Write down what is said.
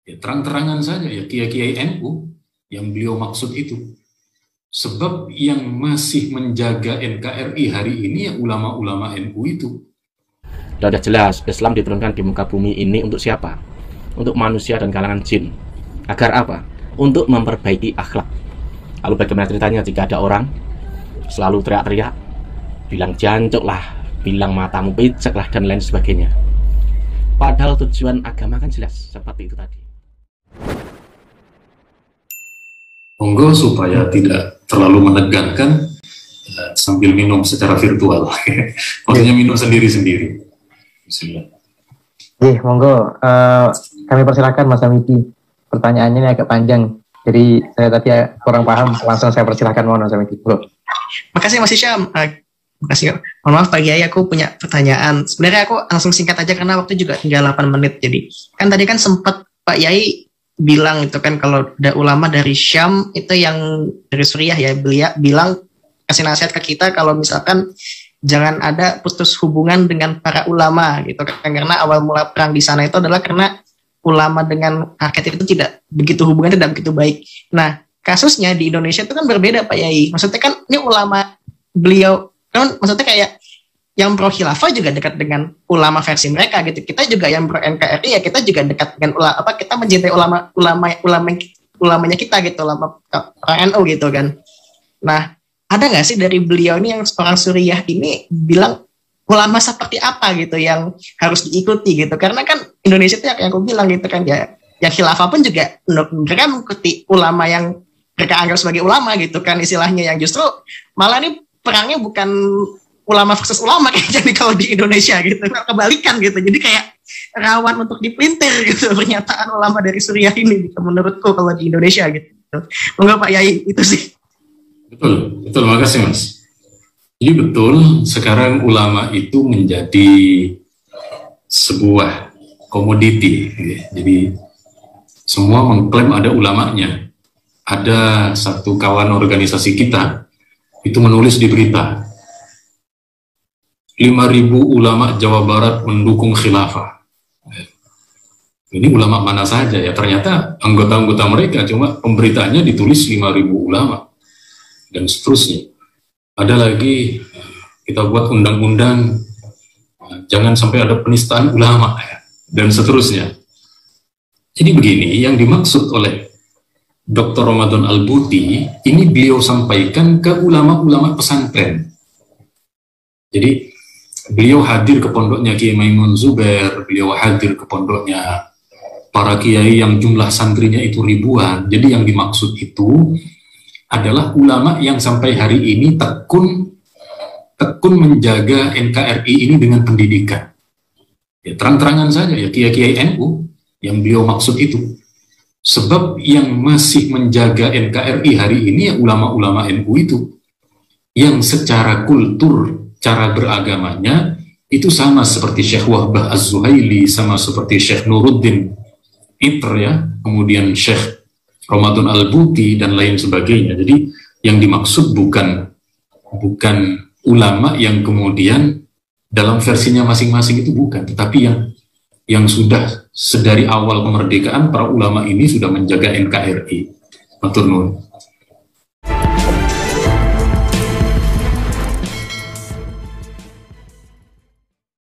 Ya terang-terangan saja ya kiai-kiai NU yang beliau maksud itu. Sebab yang masih menjaga NKRI hari ini ya ulama-ulama NU itu. Sudah jelas, Islam diturunkan di muka bumi ini untuk siapa? Untuk manusia dan kalangan jin. Agar apa? Untuk memperbaiki akhlak. Lalu bagaimana ceritanya jika ada orang selalu teriak-teriak, bilang jancuk lah, bilang matamu picek lah, dan lain sebagainya. Padahal tujuan agama kan jelas, seperti itu tadi. Monggo supaya tidak terlalu menegangkan, sambil minum secara virtual. Maksudnya minum sendiri-sendiri. Bismillah. Monggo. Kami persilakan Mas Hamidi. Pertanyaannya ini agak panjang. Jadi saya tadi kurang paham, langsung saya persilakan Mas Hamidi. Makasih Mas Isyam. Makasih. Mohon maaf Pak Kiai, aku punya pertanyaan. Sebenarnya aku langsung singkat aja karena waktu juga tinggal 8 menit. Jadi kan tadi kan sempat Pak Kiai bilang itu kan kalau ada ulama dari Syam itu yang dari Suriah ya, beliau bilang kasih nasihat ke kita kalau misalkan jangan ada putus hubungan dengan para ulama gitu kan, karena awal mula perang di sana itu adalah karena ulama dengan rakyat itu tidak begitu hubungannya, tidak begitu baik. Nah kasusnya di Indonesia itu kan berbeda Pak Yai, maksudnya kan ini ulama beliau kan maksudnya kayak yang pro khilafah juga dekat dengan ulama versi mereka gitu. Kita juga yang pro NKRI ya kita juga dekat dengan kita mencintai ulamanya kita gitu, ulama orang NU gitu kan. Nah, ada nggak sih dari beliau ini yang orang Suriah ini bilang ulama seperti apa gitu yang harus diikuti gitu? Karena kan Indonesia itu yang aku bilang gitu kan ya, yang khilafah pun juga mereka mengikuti ulama yang mereka anggap sebagai ulama gitu kan istilahnya, yang justru malah ini perangnya bukan ulama versus ulama kayak jadi kalau di Indonesia gitu, kebalikan gitu. Jadi kayak rawan untuk dipelintir gitu pernyataan ulama dari Suriah ini gitu, menurutku kalau di Indonesia gitu. Monggo Pak Yai, itu sih. Betul, makasih Mas. Jadi betul, sekarang ulama itu menjadi sebuah komoditi. Jadi semua mengklaim ada ulamanya. Ada satu kawan organisasi kita itu menulis di berita, 5.000 ulama Jawa Barat mendukung khilafah. Ini ulama mana saja ya? Ternyata anggota-anggota mereka, cuma pemberitaannya ditulis 5.000 ulama dan seterusnya. Ada lagi, kita buat undang-undang jangan sampai ada penistaan ulama ya, dan seterusnya. Jadi begini, yang dimaksud oleh Dr. Ramadan Al-Buti ini beliau sampaikan ke ulama-ulama pesantren. Jadi beliau hadir ke pondoknya Kiai Maimun Zubair, beliau hadir ke pondoknya para kiai yang jumlah santrinya itu ribuan. Jadi yang dimaksud itu adalah ulama yang sampai hari ini tekun menjaga NKRI ini dengan pendidikan. Ya terang-terangan saja ya kiai-kiai NU yang beliau maksud itu. Sebab yang masih menjaga NKRI hari ini ya ulama-ulama NU itu, yang secara kultur, cara beragamanya itu sama seperti Syekh Wahbah Az-Zuhaili, sama seperti Syekh Nuruddin Itr ya, kemudian Syekh Ramadan Al-Buti dan lain sebagainya. Jadi yang dimaksud bukan ulama yang kemudian dalam versinya masing-masing itu bukan, tetapi yang sudah sedari awal kemerdekaan para ulama ini sudah menjaga NKRI. Matur nuwun.